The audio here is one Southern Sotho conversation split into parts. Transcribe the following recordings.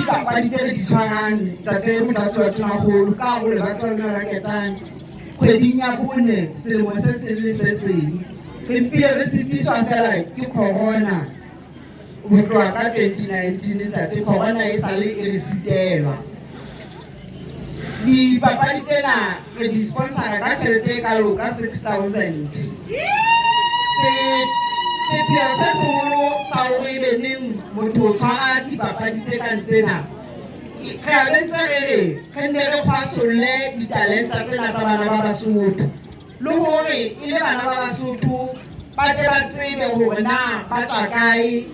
dipapadi tse re di tshwarang tate Motlatsi wa Tonakgolo ka ho lebato lena la Ketane kgweding ya 4 selemong se seng le se seng re mpile re sitiswa fela ke corona ho tloha ka 2019 tate corona e sale e re sitelwa. Dipapadi tsena re di sponsora ka tjhelete e kalo ka 6,000. Sepheo se seholo sa hore ebe neng motho o tshwara dipapadi tse kang tsena re abentse re nne re kgwasolle ditalenta tsena tsa bana ba Basotho le hore e le bana ba Basotho ba tle ba tsebe hore na ba tswa kae,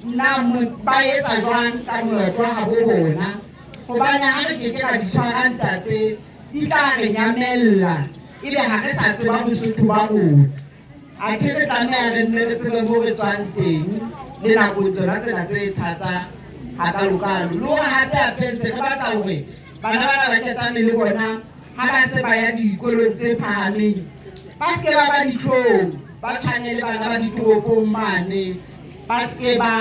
na ba etsa jwang ka moetlo wa habo bona, hobane ha re ke ra di tshwara ntate di tla re nyamella ebe ha re sa tseba Bosotho ba rona. Athe re tlameha re nne re tsebe mo re tswang teng le nakong tsona tsena tse thata hakalokalo le hore hape ntse re batla hore bana bana ba Ketane le bona ha ba se ba ya dikolong tse phahameng ba se ba ba ditlhong ba tshwane le bana ba ditoropong mane ba se ba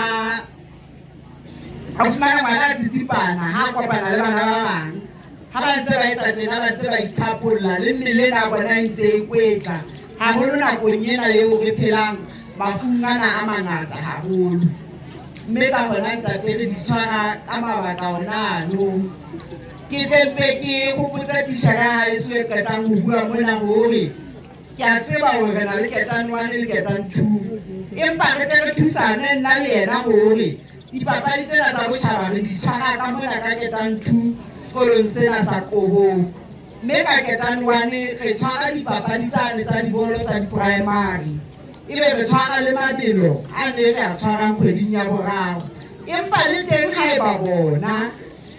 ha fumana ngwana tsitsipana ha kopana le bana ba bang ha ba ntse ba etsa tjena ba ntse ba ithapolla le mmele na bona e ntse e kwetla haholo nakong ena eo re phelang mafungana a mangata haholo. Mme ka hona ntate re di tshwara ka mabaka ona ano ke tsempe ke hopotsa tishara ha e so e qetang ho bua mona hore ke a tseba hore re na le Ketane 1 le Ketane 2 empa re tle re thusane nna le yena hore dipapadi tsena tsa botjhaba re di tshwara ka mona ka Ketane 2 sekolong sena sa Kobong. Mme ka Ketane 1 re tshwara dipapadi tsane tsa dibolo tsa di-primary ebe re tshwara le mabelo a ne re a tshwarang kgweding ya boraro empa le teng haeba bona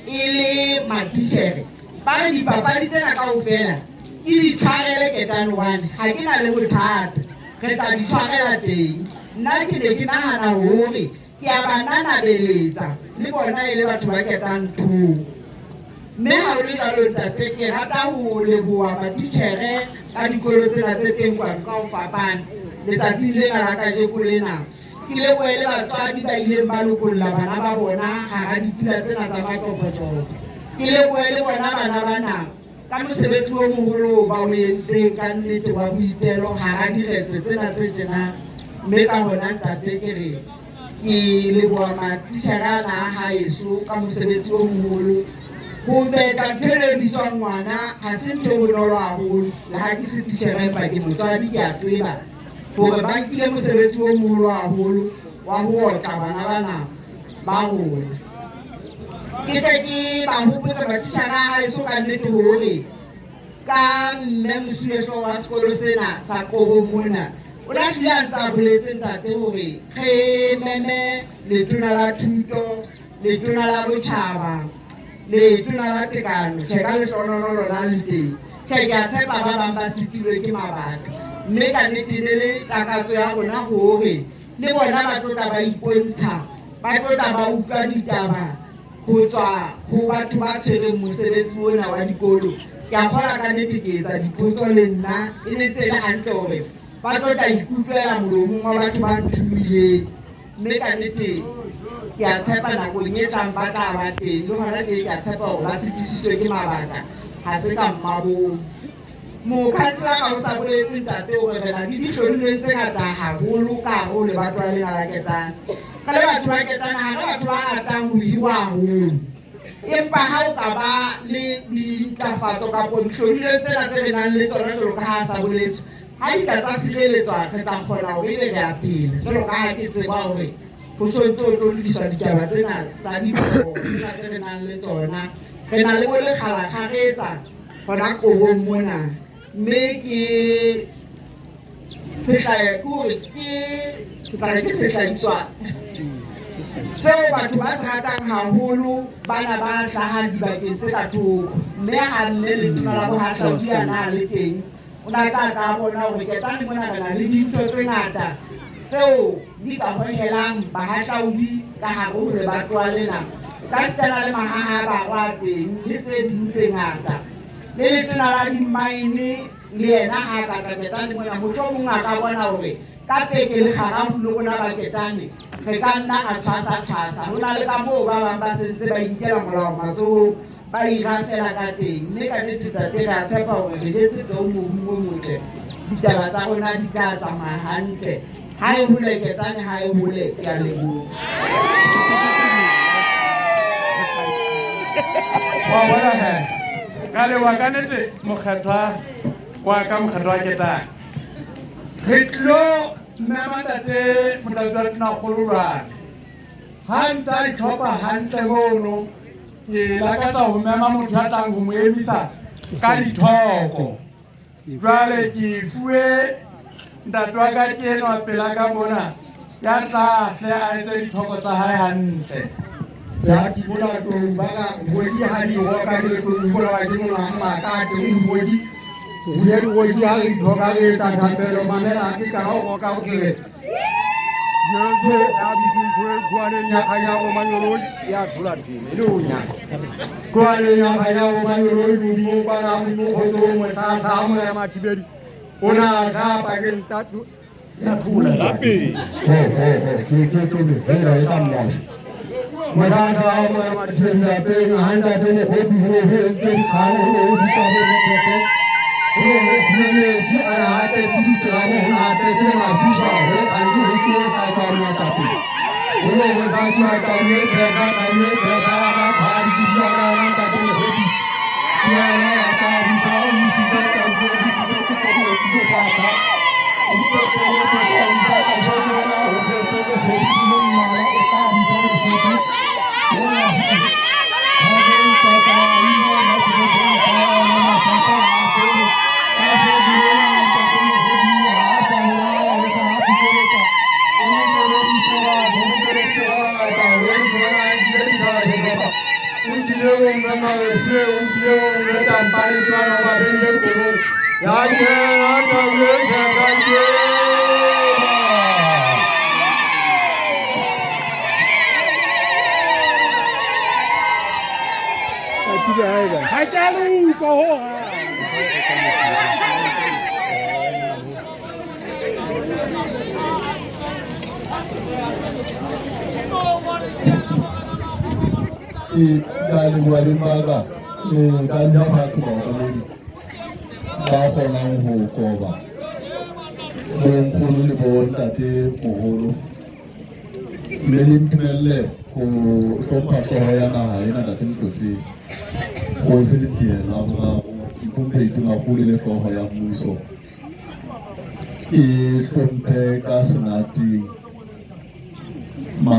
e le matitjhere ba re dipapadi tsena kaofela ke di tshwarele Ketane 1 ha ke na le bothata re tla di tshwarela teng. Nna ke ne ke nahana hore ke a ba nanabeletsa le bona e le batho ba Ketane 2. Mme ha o le jalo ntate ke rata ho leboha matitjhere ka dikolo tsena tse teng kwano ka ho fapana letsatsing lena la kajeko lena. Ke lebohele batswadi ba ileng ba lokolla bana ba bona hara dipula tsena tsa matopotjopo. Ke lebohele bona bana bana ka mosebetsi o moholo ba o entseng ka nnete wa boitelo hara diretse tsena tse tjena. Mme ka hona ntate ke re ke leboha matitjhere ana a haeso ka mosebetsi o moholo. Ho betla ntho e bitswang ngwana ha se ntho e bonolo haholo le ha ke se titjhere empa ke motswadi ke a tseba hore ba nkile mosebetsi o moholo haholo wa ho otla bana bana ba rona. Ke tle ke ba hopotsa matitjhere a haeso ka nnete hore ka mme mosuwehlooho wa sekolo sena sa Kobong mona o la hlile a ntse a boletse ntate hore re meme letona la thuto, letona la botjhaba, letona la tekano tjhe ka lehlohonolo lona le teng. Tjhe ke a tshepa ba bang ba sitilwe ke mabaka mme ka nnete le le takatso ya rona hore le bona ba tlo tla ba ipontsha ba tlo tla ba utlwa ditaba ho tswa ho batho ba tshwereng mosebetsi ona wa dikolo. Ke a kgola ka nnete ke etsa dipotso le nna e ne tse le hantle hore ba tlo tla ikutlwela molomong wa batho ba nthumileng. Mme ka nnete ke a tshepa nakong e tlang ba tla ba teng le hona tje ke a tshepa hore ba sitisitswe ke mabaka ha se ka mmabong. Mokhansela ka o sa boletse ntate hore re na le dihlodileng tse ngata haholo ka hare ho lebatowa lena la Ketane. Ka le batho ba Ketane ha re batho ba ratang ho hirwa haholo empa ha o ka ba le dintlafatso kapo dihlodileng tsena tse re nang le tsona jwalo ka ha sa boletswe ha di ka tsa sireletswa re tla kgona hore ebe re a pele jwalo ka ha ke tseba hore ho sontso o tlo lokiswa ditaba tsena tsa diporo tsena tse re nang le tsona. Re na le bo lekgalakgaretsa hona Kobong mona mme ke sehlahiswa seo batho ba se ratang haholo bana ba hlahang dibakeng tse ka thoko. Mme ha mme letona la bohahlaudi ana le teng o na tla ka bona hore Ketane mona re na le dintho tse ngata tseo di ka hohelang bahahlaudi ka hare ho lebatowa lena ka setela le mahaha barwa teng le tse ding tse ngata. Le letona la di-mine le yena ha ka tla Ketane mona mohlomong a ka bona hore ka peke le kgarafu le bona baketane re ka nna a tshwasa ho na le ka moo ba bang ba sentse ba inkela molao matsohong ba irafela ka teng mme ka netetsa te re a tshepa hore re jetse peo mobung o motle ditaba tsa rona di tla tsamaya hantle ha e hole ketane ha e hole ke a leboha wa bona he ka le wa ka nete mokgethwa wa ka mokgethwa wa ketane re tlo mema ntate motatsi na kgololwane ha ntse a itlhopha hantle mono ke lakatsa ho mema motho a tlang ho mo emisa ka dithoko jwale ke fuwe ntate wa ka ke enwa pela ka mona ya tlahle a etse dithoko tsa hae hantle ya di bona tong ba ka bodi ha di ho ka le tong bona ba di mona ma ka teng bodi ya di bodi ha di ho ka le ta ta pero mamela ki ka ho ka ho ke yo ya bi tin ko ale nya aya o manyolo ya thula dine le o nya ko ale nya aya o manyolo du mo ba na mo ho to mo ta ta mo ya ma tibedi ona ka pa ke ta tu ya thula la pe ho to he ra ta mo Madada Madina Ping Handa to the Hopi Ho Jim Kano Hopi Tabo Hopi Ho Hopi Arate Titi Tabo Ate Tima Fisha Ho and you Ho Tabo Tapi Ho Vacha Tabo Pega Tabo Pega Hari Tijara Tabo Hopi Tiara Ata Visa Visa Tabo Visa Tabo Hopi Pata Ito Tabo Visa Ajona Ho Tabo Hopi Mala Esta Visa Hopi Hai cha lu có hộ Gali wali maga gali hati ba kamuri ba ko nan ho ko ba don khulu li bo ndate mo holo melim pinelle ko so pa so ya na ha ina datin to si ko siliti la ba kumpe tuna khulu le so ya muso e fompe ka sanati ma